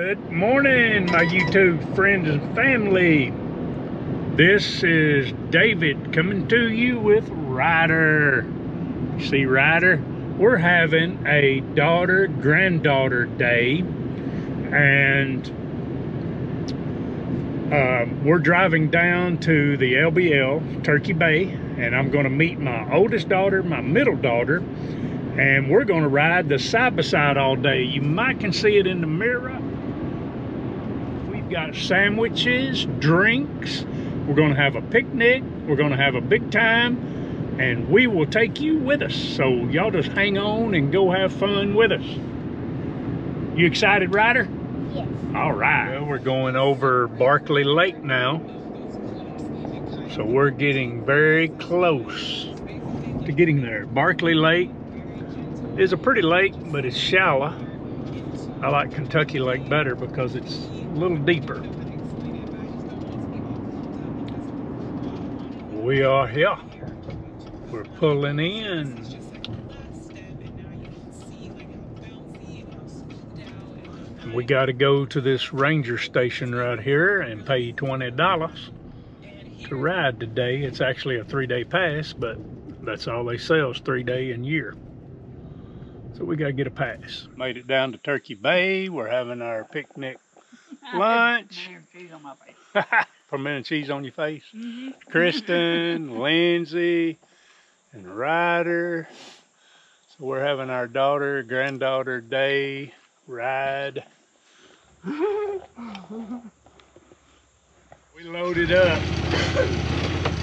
Good morning, my YouTube friends and family. This is David coming to you with Ryder. See Ryder? We're having a granddaughter day, and we're driving down to the LBL, Turkey Bay, and I'm going to meet my oldest daughter, my middle daughter, and we're going to ride the side-by-side all day. You might can see it in the mirror. We've got sandwiches, drinks. We're going to have a picnic. We're going to have a big time, and we will take you with us. So y'all just hang on and go have fun with us. You excited, Ryder? Yes. All right. Well, we're going over Barkley Lake now. So we're getting very close to getting there. Barkley Lake is a pretty lake, but it's shallow. I like Kentucky Lake better because it's a little deeper. We are here. We're pulling in. We got to go to this ranger station right here and pay $20 to ride today. It's actually a 3-day pass, but that's all they sell is 3-day and year. So we got to get a pass. Made it down to Turkey Bay. We're having our picnic lunch. Pimento cheese on your face. Mm-hmm. Kristen, Lindsay, and Ryder. So we're having our granddaughter day ride. We loaded up.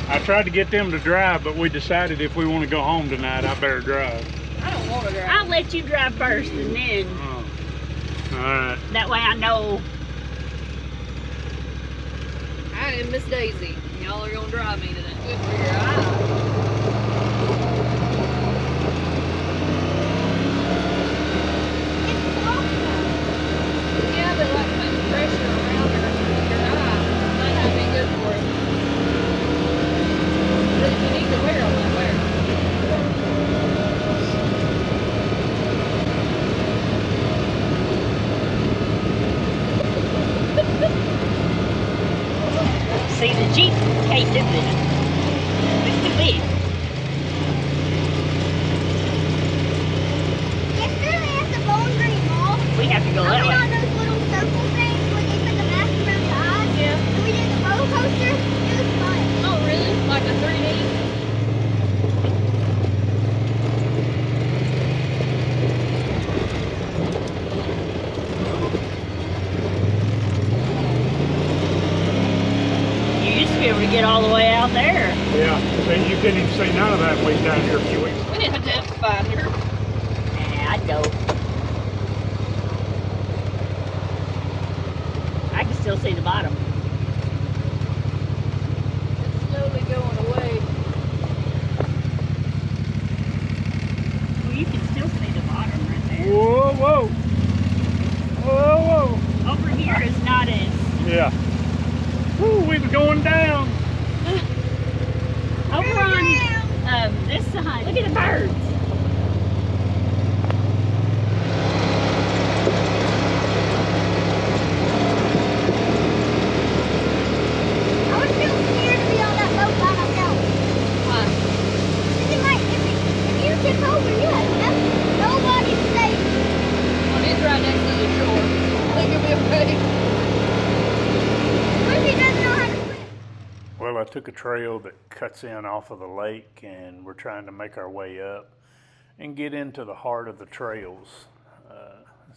I tried to get them to drive, but we decided if we want to go home tonight, I better drive. I don't want to drive. I'll let you drive first and then. Oh. All right. That way I know. I am Miss Daisy. Y'all are going to drive me to that. Good for your eyes. Yeah, but like putting pressure around your eye might not be good for it. But if you need to wear them, then wear them. See, the Jeep can't do this. It's too big. Yesterday at the Bowling Green Mall, We have to go that I went way. on those little circle things where they put the mask around the eyes. Yeah. And we did the roller coaster. It was fun. Oh, really? Like a 3D? You used to be able to get all the way out there. Yeah, and you couldn't even see none of that way down here a few weeks ago. We didn't have to find her. Nah, I'd go. I can still see the bottom. It's slowly going away. Well, you can still see the bottom right there. Whoa, whoa. Whoa, whoa. Over here is not as. Yeah. Woo, we were going down. Over on this side. Look at the birds. I was still scared to be on that boat by myself. Why? Because it might, if you tip over, you have nobody to save you. Well, it's right next to the shore. I think it'll be okay. What if he doesn't know how to swim? Well, I took a trail that cuts in off of the lake, and we're trying to make our way up and get into the heart of the trails.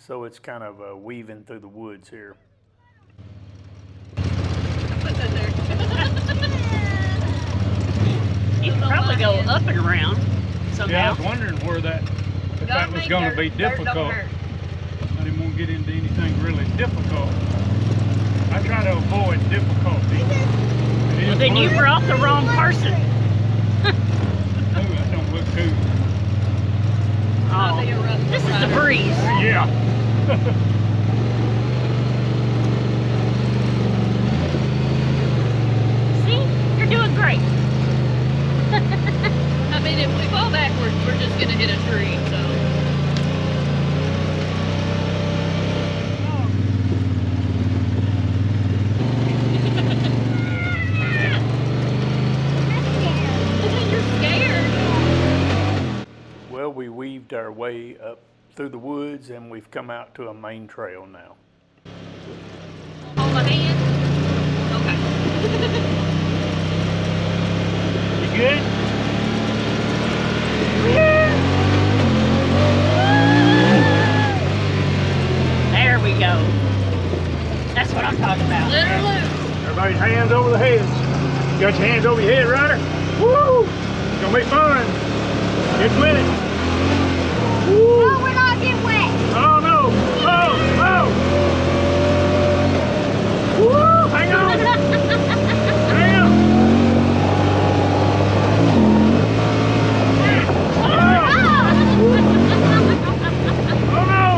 So it's kind of weaving through the woods here. Put that there. You can probably go up and around Yeah, I somehow. was wondering where that was going to be difficult. I didn't want to get into anything really difficult. I try to avoid difficulty. Well, then you brought the wrong person. Ooh, that don't look good. Oh, this is the breeze. Yeah. See? You're doing great. I mean, if we fall backwards, we're just going to hit a tree, so. way up through the woods, and we've come out to a main trail now. Hold my hand. Okay. You good? There we go. That's what I'm talking about. Let her loose. Everybody's hands over the heads. You got your hands over your head, Ryder? Woo! It's gonna be fun. Get with it. Woo! No, we're not getting wet. Oh no! Oh! Oh! Woo! Hang on! Hang on! Oh! Oh no!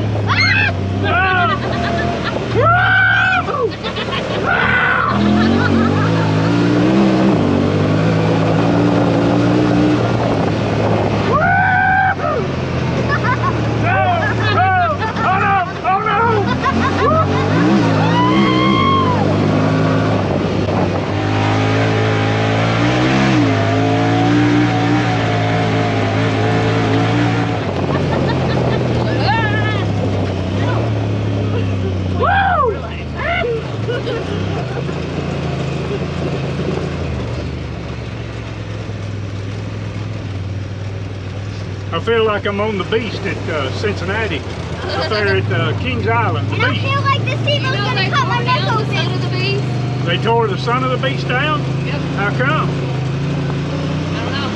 I feel like I'm on the beast at Cincinnati, up there at Kings Island. The And I beast. feel like this seagulls gonna cut my neck The son open. of the beast. They tore the son of the beast down? Yep. How come? I don't know.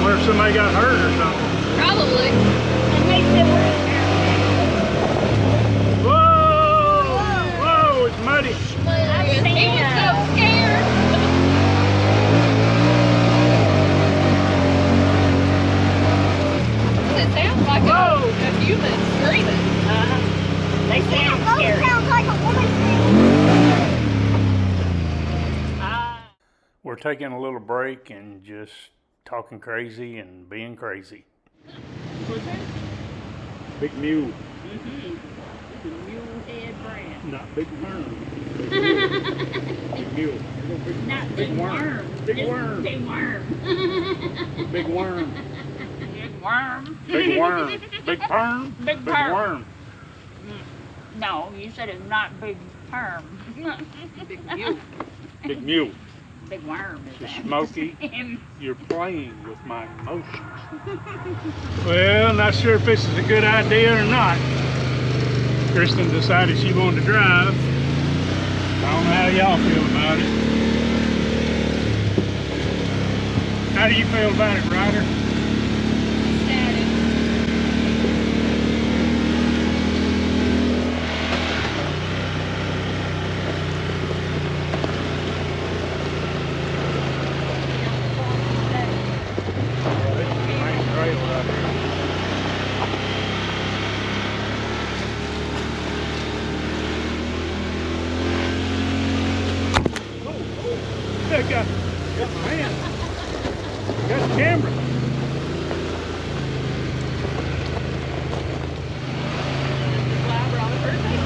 Wonder if somebody got hurt or something. Probably. And they said we're in there. Whoa! Whoa, it's muddy. He was so scared. It sounds like a human screaming. They Yeah, sound those scary. sound like a woman We're taking a little break and just talking crazy and being crazy. What's that? Big mule. Mm-hmm. It's a mule head brand. Not big worm. Big mule. Not big worm. Big Just worm. Big worm. Big worm. Big worm. Big worm. Big perm. Big perm. worm. No, you said it's not big perm. Big mule. Big mule. Big worm is So that. Smokey, you're playing with my emotions. Well, not sure if this is a good idea or not. Kristen decided she wanted to drive. I don't know how y'all feel about it. How do you feel about it, Ryder? Static. Got my hand. Got the camera. Flower on the birthday.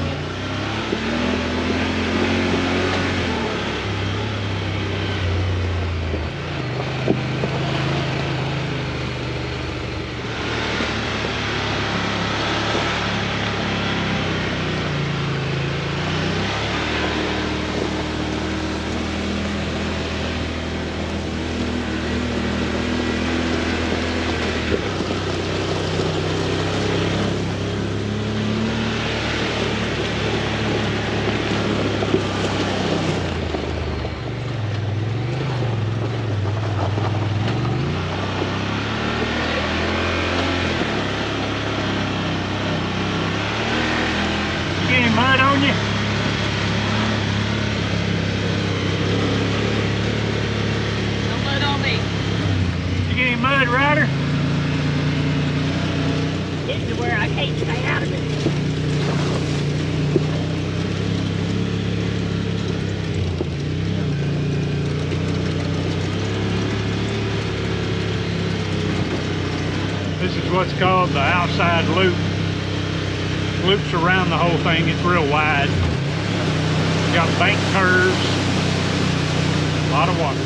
Getting mud on you? No mud on me. You getting mud, Ryder? Getting to where I can't stay out of it. This is what's called the outside loop. Loops around the whole thing. It's real wide. Got bank curves. A lot of water.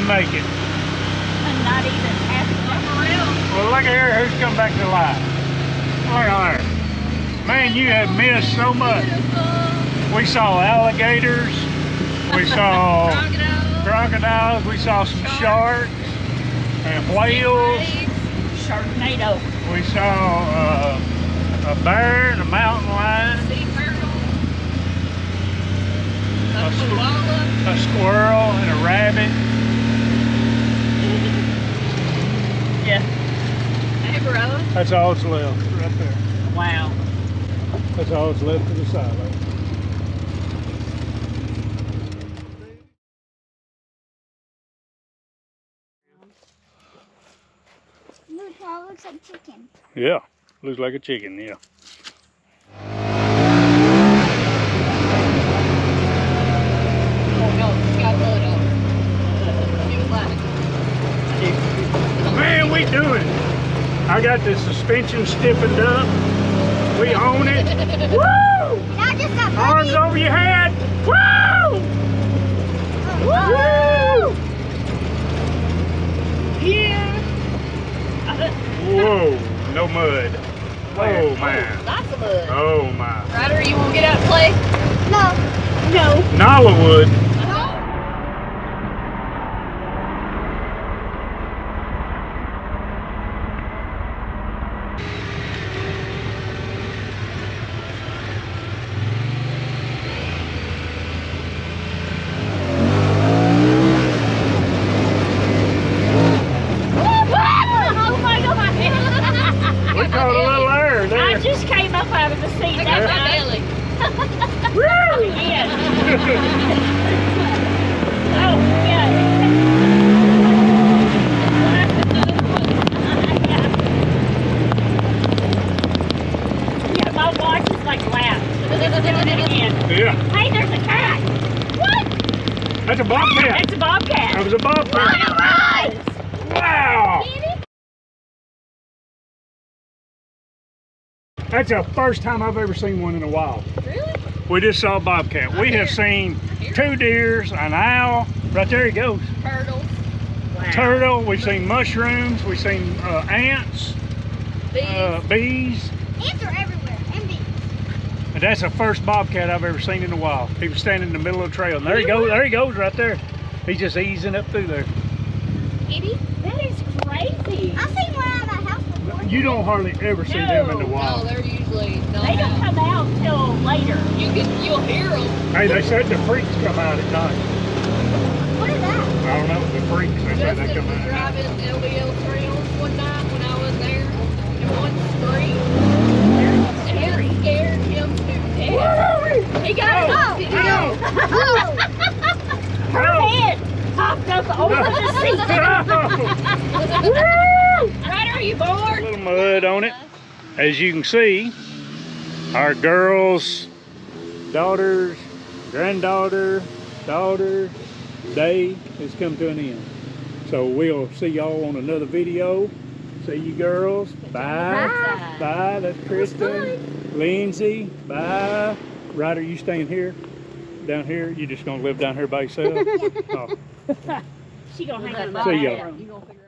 didn't make it. And not even half of Well, look here, who's come back to life. Look at her. Man, you have missed so much. We saw alligators. We saw crocodiles. We saw some sharks and whales. Sharknado. We saw a bear and a mountain lion. Sea turtle. A A koala. A squirrel and a rabbit. Yeah. Hey, bro. That's all that's left right there. Wow. That's all that's left to the silo. Look how it looks like chicken. Yeah, looks like a chicken, yeah. Oh, no. She got blood on her. She was laughing. Man, we doing it. I got the suspension stiffened up. We own it. Woo! Now just got Arms over your head. Woo! Woo! Yeah. Whoa, no mud. Oh, man. Lots of mud. Oh, my. Ryder, you want to get out and play? No. Nollywood. Oh my God. We caught a little air I there. just came up out of the seat. I got That's my right. belly. Woo! Yes. Oh, yeah. Yeah, my watch is like loud. It's doing it again. Yeah, Hey, there's a cat. What? that's a bobcat. It's a bobcat. That was a bobcat. Wow! That's the first time I've ever seen one in a while. Really? We just saw a bobcat. We have seen 2 deers, an owl. Right there he goes. Turtles. Wow. Turtle. We've seen mushrooms. We've seen ants, Bees. bees. Ants are everywhere. And bees. And that's the first bobcat I've ever seen in a while. He was standing in the middle of the trail. And there he goes. There he goes right there. He's just easing up through there. Kitty? That is crazy. I've seen one out of the house before. You don't hardly ever see them in the No. No, wild. they're usually not They don't out. come out till later. You'll hear them. Hey, they said the freaks come out at night. What is that? I don't know, the freaks, they said they Justin come was out at night. driving LBL trails one night when I was there, and one screamed, and it scared him to death. He got Oh, it. He got it. Oh! Her No. head popped up over the seat. Ryder, are you bored? A little mud on it. As you can see, our girls, daughters, granddaughter, daughter, day has come to an end. So we'll see y'all on another video. See you girls. Bye. Bye. Bye. That's Kristen. Lindsay. Bye. Ryder, you staying here? Down here? You just gonna live down here by yourself? Oh. She gonna hang up. See y'all. bathroom. You gonna figure